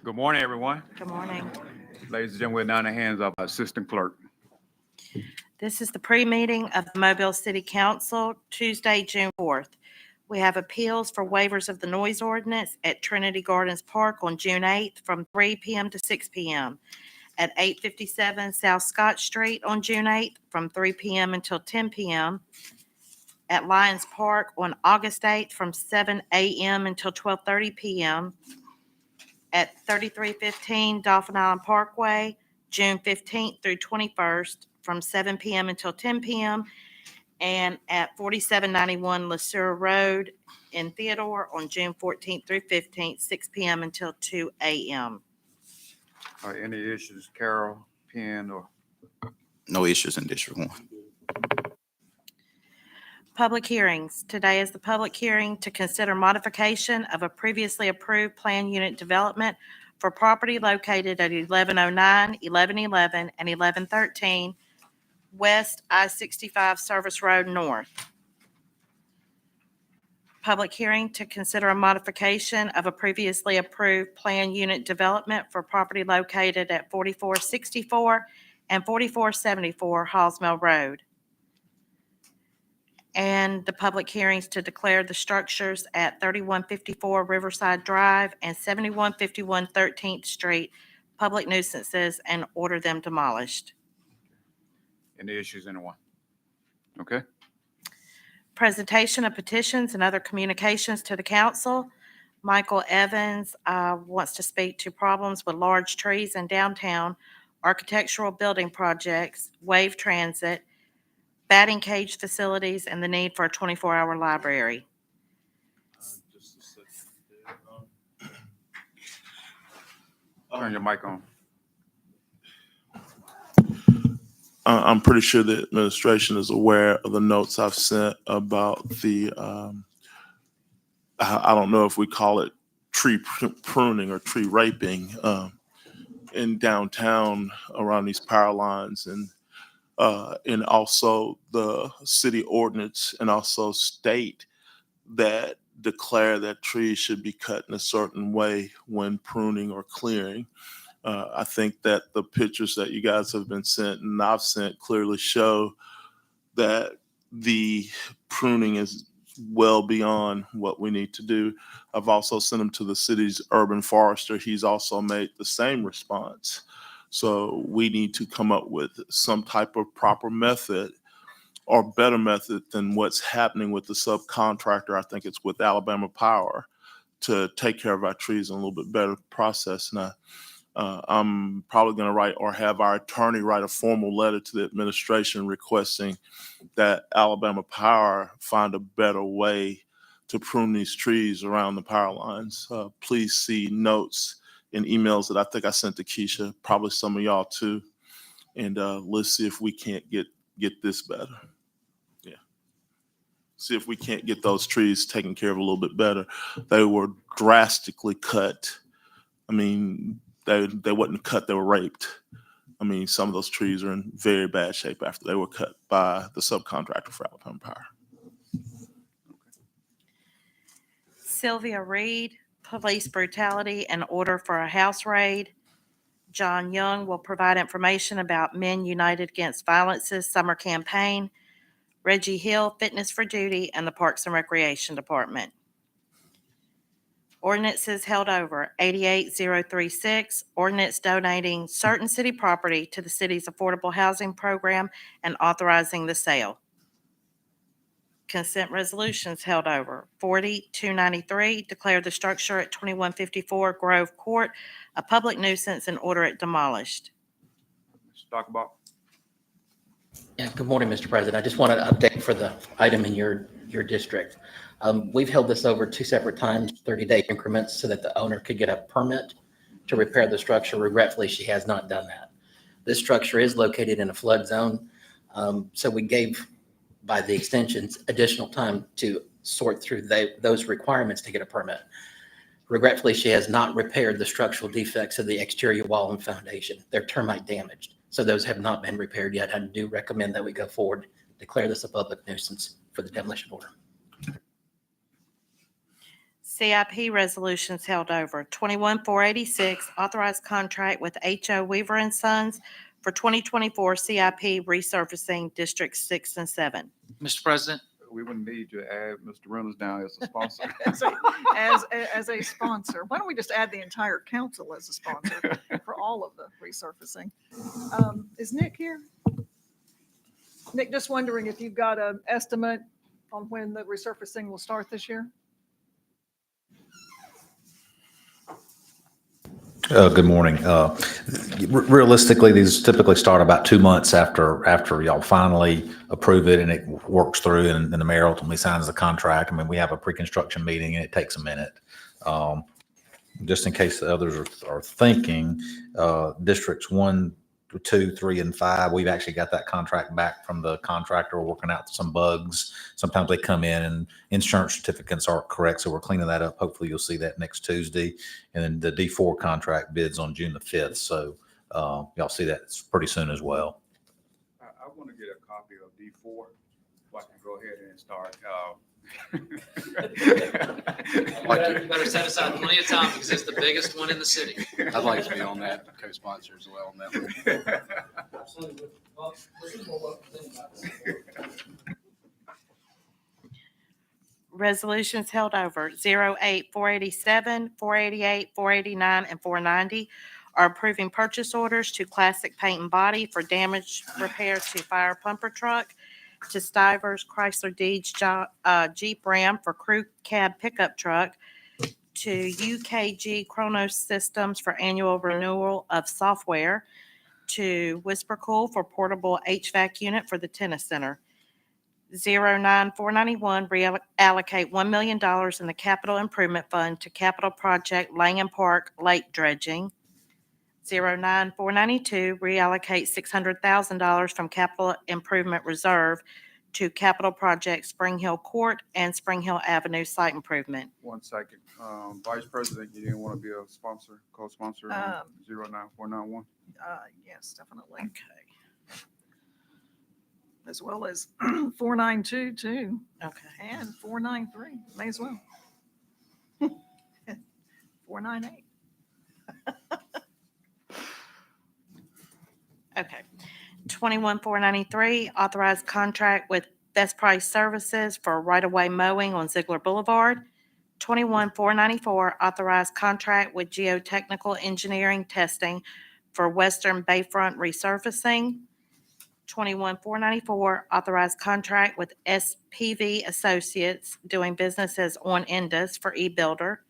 Good morning, everyone. Good morning. Ladies and gentlemen, we're now in the hands of our Assistant Clerk. This is the pre-meeting of the Mobile City Council, Tuesday, June 4th. We have appeals for waivers of the noise ordinance at Trinity Gardens Park on June 8th from 3 p.m. to 6 p.m. At 857 South Scott Street on June 8th from 3 p.m. until 10 p.m. At Lions Park on August 8th from 7 a.m. until 12:30 p.m. At 3315 Dolphin Island Parkway, June 15th through 21st from 7 p.m. until 10 p.m. And at 4791 LeSueur Road in Theodore on June 14th through 15th, 6 p.m. until 2 a.m. Any issues, Carol, Penn, or No issues in District 1. Public hearings. Today is the public hearing to consider modification of a previously approved plan unit development for property located at 1109, 1111, and 1113 West I-65 Service Road North. Public hearing to consider a modification of a previously approved plan unit development for property located at 4464 and 4474 Halls Mill Road. And the public hearings to declare the structures at 3154 Riverside Drive and 7151 13th Street public nuisances and order them demolished. any issues, anyone? Okay. Presentation of petitions and other communications to the council. Michael Evans wants to speak to problems with large trees in downtown, architectural building projects, wave transit, batting cage facilities, and the need for a 24-hour library. Just a second. Turn your mic on. I'm pretty sure the administration is aware of the notes I've sent about the, I don't know if we call it tree pruning or tree raping in downtown around these power lines, and also the city ordinance, and also state that declare that trees should be cut in a certain way when pruning or clearing. I think that the pictures that you guys have been sent and I've sent clearly show that the pruning is well beyond what we need to do. I've also sent them to the city's urban forester. He's also made the same response. So we need to come up with some type of proper method or better method than what's happening with the subcontractor. I think it's with Alabama Power, to take care of our trees in a little bit better process. Now, I'm probably going to write or have our attorney write a formal letter to the administration requesting that Alabama Power find a better way to prune these trees around the power lines. Please see notes and emails that I think I sent to Keisha, probably some of y'all too. And let's see if we can't get this better. Yeah. See if we can't get those trees taken care of a little bit better. They were drastically cut. I mean, they wasn't cut, they were raped. I mean, some of those trees are in very bad shape after they were cut by the subcontractor for Alabama Power. Sylvia Reed, police brutality and order for a house raid. John Young will provide information about Men United Against Violence's summer campaign. Reggie Hill, Fitness for Duty, and the Parks and Recreation Department. Ordinances held over. 88036, ordinance donating certain city property to the city's affordable housing program and authorizing the sale. Consent resolutions held over. 40293, declare the structure at 2154 Grove Court a public nuisance and order it demolished. Let's talk about. Yeah, good morning, Mr. President. I just wanted to update for the item in your district. We've held this over 2 separate times, 30-day increments, so that the owner could get a permit to repair the structure. Regretfully, she has not done that. This structure is located in a flood zone, so we gave, by the extensions, additional time to sort through those requirements to get a permit. Regretfully, she has not repaired the structural defects of the exterior wall and foundation. They're termite damaged, so those have not been repaired yet. I do recommend that we go forward, declare this a public nuisance for the demolition order. CIP resolutions held over. 21-486, authorized contract with H.O. Weaver and Sons for 2024 CIP resurfacing District 6 and 7. Mr. President, We wouldn't need to add Mr. Reynolds down as a sponsor. as a sponsor. Why don't we just add the entire council as a sponsor for all of the resurfacing? Is Nick here? Nick, just wondering if you've got an estimate on when the resurfacing will start this year? Good morning. Realistically, these typically start about 2 months after y'all finally approve it and it works through and the mayor ultimately signs the contract. I mean, we have a pre-construction meeting and it takes a minute. Just in case the others are thinking, districts 1, 2, 3, and 5, we've actually got that contract back from the contractor. We're working out some bugs. Sometimes they come in and insurance certificates aren't correct, so we're cleaning that up. Hopefully you'll see that next Tuesday. And then the D4 contract bids on June the 5th. So y'all see that pretty soon as well. I want to get a copy of D4 so I can go ahead and start. you better set aside plenty of time because it's the biggest one in the city. I'd like to be on that, co-sponsor as well on that one. Resolutions held over. 08-487, 488, 489, and 490 are approving purchase orders to Classic Paint and Body for damage repair to fire pumper truck, to Stivers Chrysler Deeds Jeep Ram for crew cab pickup truck, to UKG Chronos Systems for annual renewal of software, to Whisper Cool for portable HVAC unit for the tennis center. 09-491, reallocate $1 million in the capital improvement fund to capital project Langham Park Lake dredging. 09-492, reallocate $600,000 from capital improvement reserve to capital project Spring Hill Court and Spring Hill Avenue site improvement. 1 second. Vice President, you didn't want to be a sponsor, co-sponsor on 09491? Yes, definitely. Okay. As well as 492 too, Okay. and 493, may as well. 498. Okay. 21-493, authorized contract with Best Price Services for right-of-way mowing on Ziegler Boulevard. 21-494, authorized contract with Geotechnical Engineering Testing for Western Bayfront resurfacing. 21-494, authorized contract with SPV Associates doing business as On Indus for e-Builder.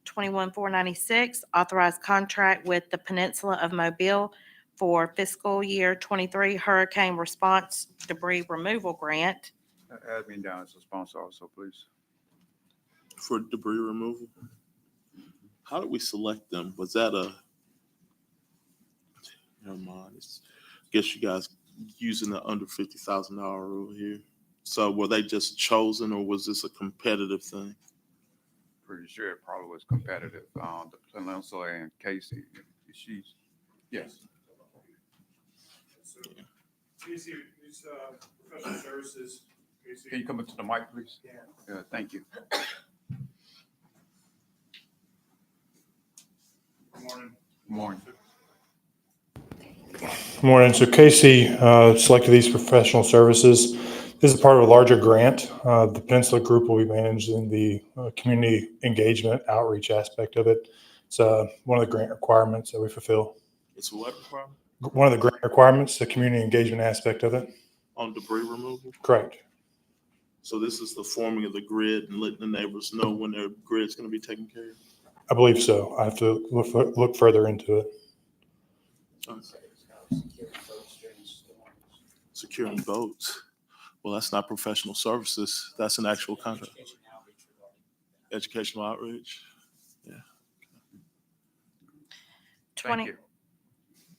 21-496, authorized contract with the Peninsula of Mobile for fiscal year 23 hurricane response debris removal grant. Add me down as a sponsor also, please. For debris removal. How did we select them? Was that never mind. Guess you guys using the under $50,000 rule here. So were they just chosen or was this a competitive thing? Pretty sure it probably was competitive. The Peninsula and Casey, she's, yes. Casey, these professional services. Can you come into the mic, please? Yeah, thank you. Good morning. Morning. Good morning. So Casey selected these professional services. This is part of a larger grant. The Peninsula Group will be managing the community engagement outreach aspect of it. It's one of the grant requirements that we fulfill. It's a what requirement? One of the grant requirements, the community engagement aspect of it. On debris removal? Correct. So this is the forming of the grid and letting the neighbors know when their grid's going to be taken care of? I believe so. I have to look further into it. Securing boats. Well, that's not professional services. That's an actual contract. Educational outreach. Yeah. Thank you.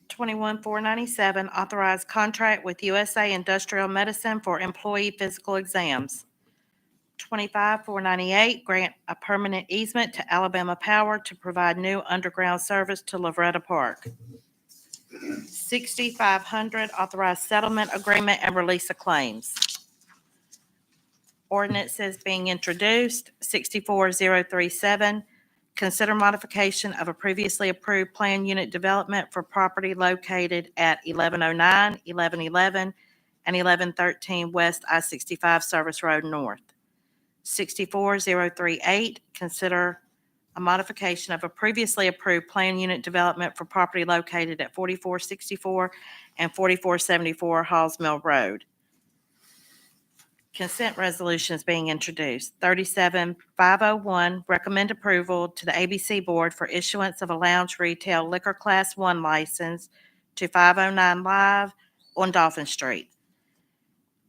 21-497, authorized contract with USA Industrial Medicine for employee physical exams. 25-498, grant a permanent easement to Alabama Power to provide new underground service to Lovretta Park. 6500, authorized settlement agreement and release of claims. Ordinances being introduced, 64037. Consider modification of a previously approved plan unit development for property located at 1109, 1111, and 1113 West I-65 Service Road North. 64038. Consider a modification of a previously approved plan unit development for property located at 4464 and 4474 Halls Mill Road. Consent resolutions being introduced. 37501, recommend approval to the ABC Board for issuance of a lounge retail liquor Class 1 license to 509 Live on Dolphin Street.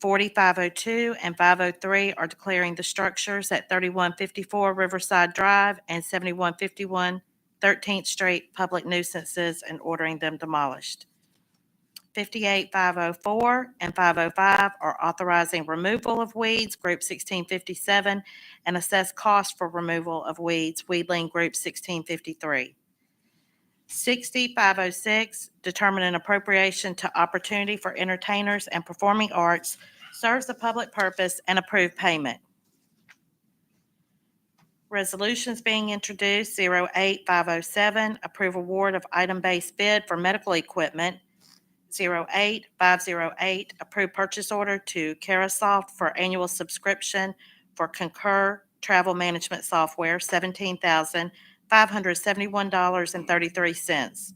4502 and 503 are declaring the structures at 3154 Riverside Drive and 7151 13th Street public nuisances and ordering them demolished. 58504 and 505 are authorizing removal of weeds, Group 1657, and assess cost for removal of weeds, Weedling Group 1653. 506, determine an appropriation to Opportunity for Entertainers and Performing Arts, serves the public purpose, and approve payment. Resolutions being introduced, 08507, approve award of item-based bid for medical equipment. 08508, approve purchase order to Carasoft for annual subscription for Concur travel management software, $17,571.33.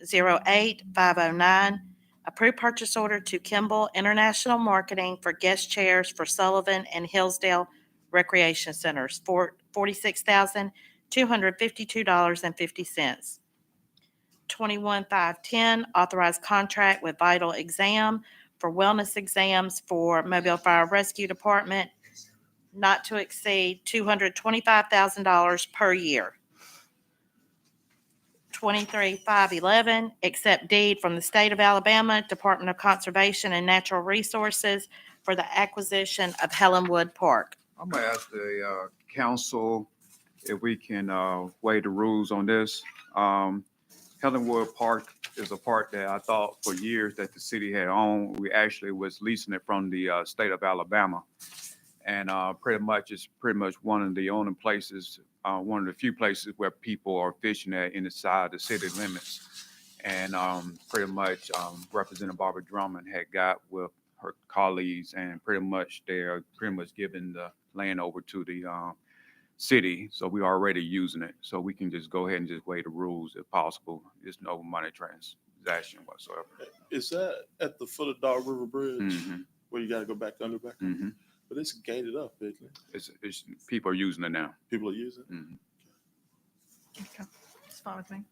08509, approve purchase order to Kimball International Marketing for guest chairs for Sullivan and Hillsdale Recreation Centers for $46,252.50. 21510, authorized contract with Vital Exam for wellness exams for Mobile Fire Rescue Department, not to exceed $225,000 per year. 23511, accept deed from the State of Alabama Department of Conservation and Natural Resources for the acquisition of Helenwood Park. I'm gonna ask the council if we can weigh the rules on this. Helenwood Park is a park that I thought for years that the city had owned. We actually was leasing it from the state of Alabama. And it's pretty much one of the only places, one of the few places where people are fishing at inside the city limits. And pretty much Representative Barbara Drummond had got with her colleagues, and pretty much they're pretty much giving the land over to the city. So we're already using it. So we can just go ahead and just weigh the rules if possible. There's no money transaction whatsoever. Is that at the foot of Dog River Bridge Mhm. where you got to go back under? Mhm. But it's gated up, isn't it? It's people are using it now. People are using it. Mhm. Okay, it's fine with me.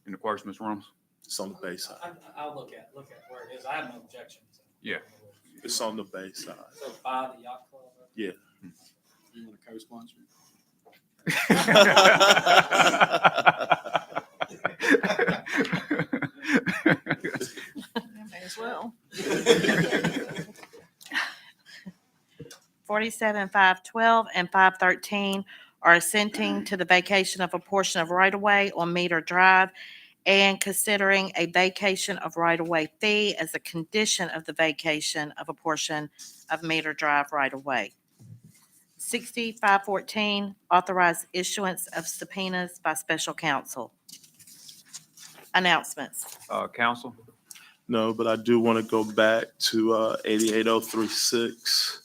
Any questions, Ms. Ramos? It's on the bay side. I'll look at where it is. I have no objection. Yeah. It's on the bay side. So by the yacht club. Yeah. You want a co-sponsor? May as well. 47512 and 513 are assenting to the vacation of a portion of right-of-way on Meter Drive and considering a vacation of right-of-way fee as a condition of the vacation of a portion of Meter Drive right-of-way. 6514, authorize issuance of subpoenas by special counsel. Announcements. Council? No, but I do want to go back to 88036.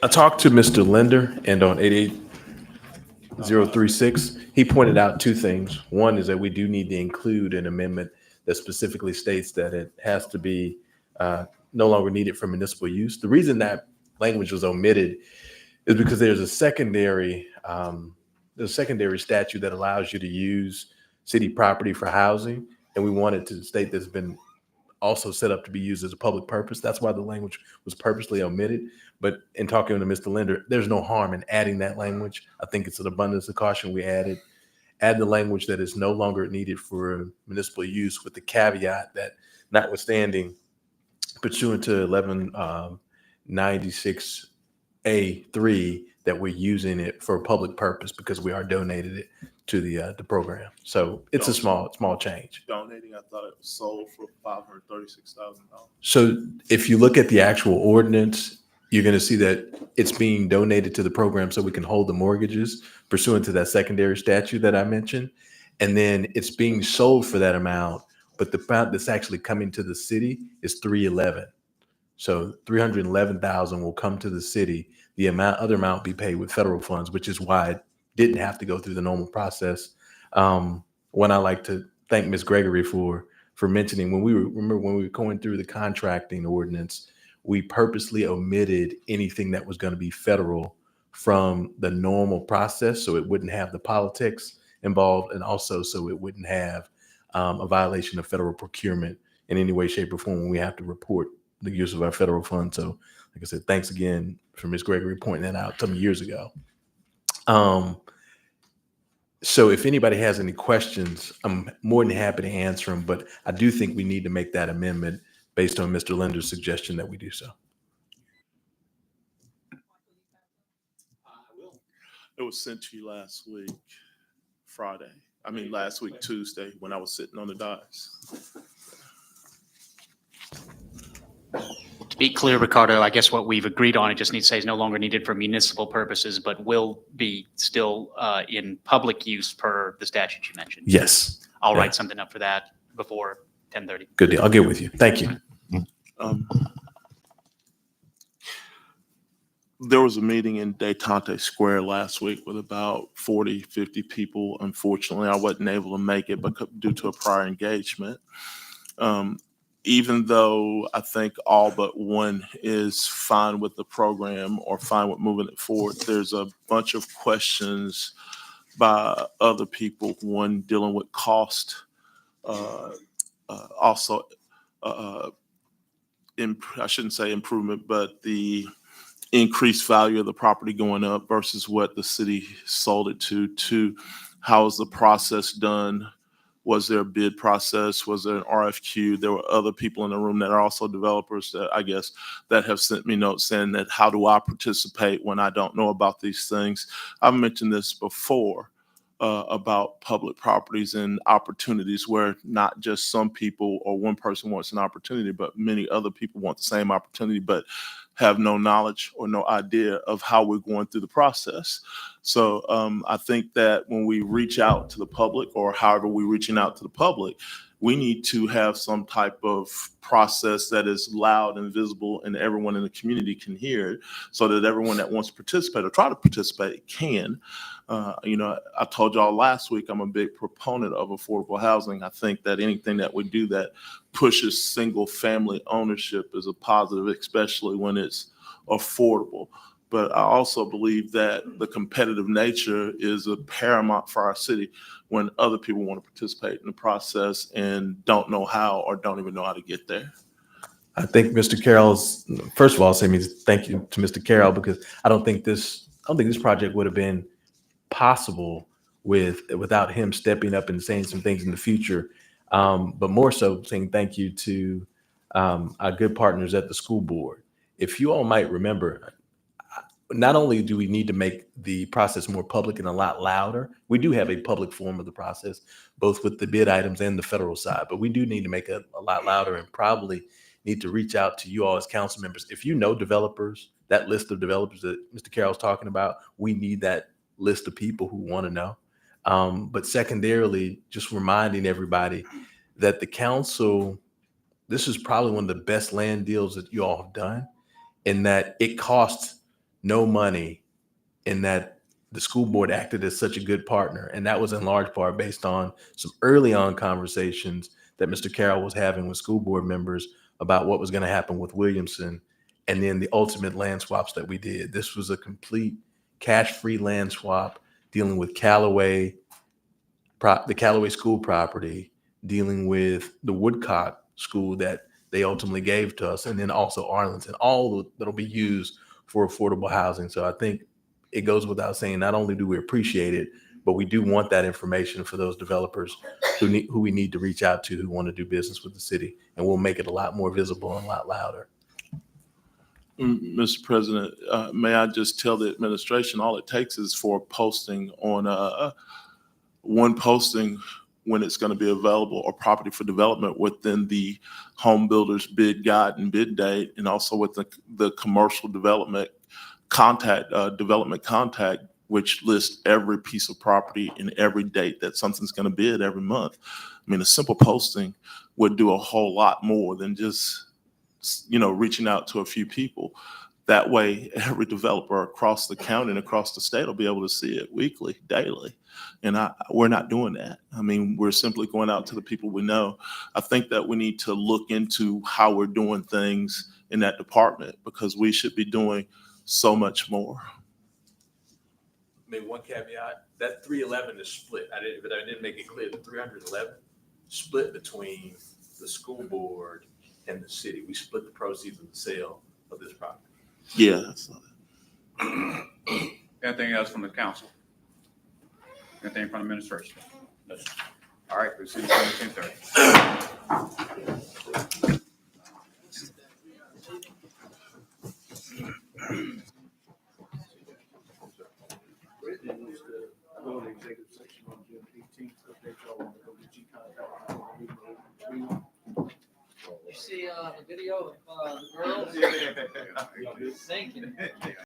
I talked to Mr. Linder, and on 88036, he pointed out two things. One is that we do need to include an amendment that specifically states that it has to be no longer needed for municipal use. The reason that language was omitted is because there's a secondary statute that allows you to use city property for housing, and we wanted to state that it's been also set up to be used as a public purpose. That's why the language was purposely omitted. But in talking to Mr. Linder, there's no harm in adding that language. I think it's an abundance of caution. We add the language that is no longer needed for municipal use, with the caveat that notwithstanding pursuant to 1196A3, that we're using it for a public purpose because we are donated it to the program. So it's a small change. Donating, I thought it was sold for $536,000. So if you look at the actual ordinance, you're going to see that it's being donated to the program so we can hold the mortgages pursuant to that secondary statute that I mentioned. And then it's being sold for that amount, but the amount that's actually coming to the city is 311. So 311,000 will come to the city. The other amount be paid with federal funds, which is why it didn't have to go through the normal process. When I like to thank Ms. Gregory for mentioning when we were going through the contracting ordinance, we purposely omitted anything that was going to be federal from the normal process, so it wouldn't have the politics involved, and also so it wouldn't have a violation of federal procurement in any way, shape, or form when we have to report the use of our federal funds. So, like I said, thanks again for Ms. Gregory pointing that out some years ago. So if anybody has any questions, I'm more than happy to answer them, but I do think we need to make that amendment based on Mr. Linder's suggestion that we do so. It was sent to you last week, last week, Tuesday, when I was sitting on the dais. To be clear, Ricardo, I guess what we've agreed on, it just needs to say is no longer needed for municipal purposes, but will be still in public use per the statute you mentioned. Yes. I'll Yeah. write something up for that before 10:30. Good deal. I'll get with you. Thank you. There was a meeting in Detente Square last week with about 40, 50 people. Unfortunately, I wasn't able to make it due to a prior engagement. Even though I think all but one is fine with the program or fine with moving it forward, there's a bunch of questions by other people, one dealing with cost, also, I shouldn't say improvement, but the increased value of the property going up versus what the city sold it to how is the process done? Was there a bid process? Was there an RFQ? There were other people in the room that are also developers that I guess that have sent me notes saying that how do I participate when I don't know about these things? I've mentioned this before about public properties and opportunities where not just some people or one person wants an opportunity, but many other people want the same opportunity, but have no knowledge or no idea of how we're going through the process. So I think that when we reach out to the public, or however we're reaching out to the public, we need to have some type of process that is loud and visible and everyone in the community can hear it, so that everyone that wants to participate or try to participate can. I told y'all last week, I'm a big proponent of affordable housing. I think that anything that we do that pushes single family ownership is a positive, especially when it's affordable. But I also believe that the competitive nature is a paramount for our city when other people want to participate in the process and don't know how or don't even know how to get there. I think Mr. Carroll's, first of all, say thank you to Mr. Carroll, because I don't think this project would have been possible without him stepping up and saying some things in the future. But more so saying thank you to our good partners at the school board. If you all might remember, not only do we need to make the process more public and a lot louder, we do have a public form of the process, both with the bid items and the federal side, but we do need to make it a lot louder and probably need to reach out to you all as council members. If you know developers, that list of developers that Mr. Carroll's talking about, we need that list of people who want to know. But secondarily, just reminding everybody that the council, this is probably one of the best land deals that you all have done, in that it costs no money, in that the school board acted as such a good partner. And that was in large part based on some early on conversations that Mr. Carroll was having with school board members about what was going to happen with Williamson, and then the ultimate land swaps that we did. This was a complete cash-free land swap dealing with Callaway, the Callaway school property, dealing with the Woodcock school that they ultimately gave to us, and then also Arlington, all that'll be used for affordable housing. So I think it goes without saying, not only do we appreciate it, but we do want that information for those developers who we need to reach out to, who want to do business with the city, and we'll make it a lot more visible and a lot louder. Mr. President, may I just tell the administration, all it takes is for posting on one posting when it's going to be available or property for development within the home builder's bid guide and bid date, and also with the commercial development contact, which lists every piece of property and every date that something's going to bid every month. I mean, a simple posting would do a whole lot more than just, reaching out to a few people. That way, every developer across the county and across the state will be able to see it weekly, daily. And we're not doing that. I mean, we're simply going out to the people we know. I think that we need to look into how we're doing things in that department, because we should be doing so much more. Maybe one caveat, that 311 is split. I didn't make it clear. The 311 split between the school board and the city. We split the proceeds of the sale of this property. Yeah. Anything else from the council? Anything from the administration? No. All right, we'll see you on 10:30. You see the video of the girls? Thank you.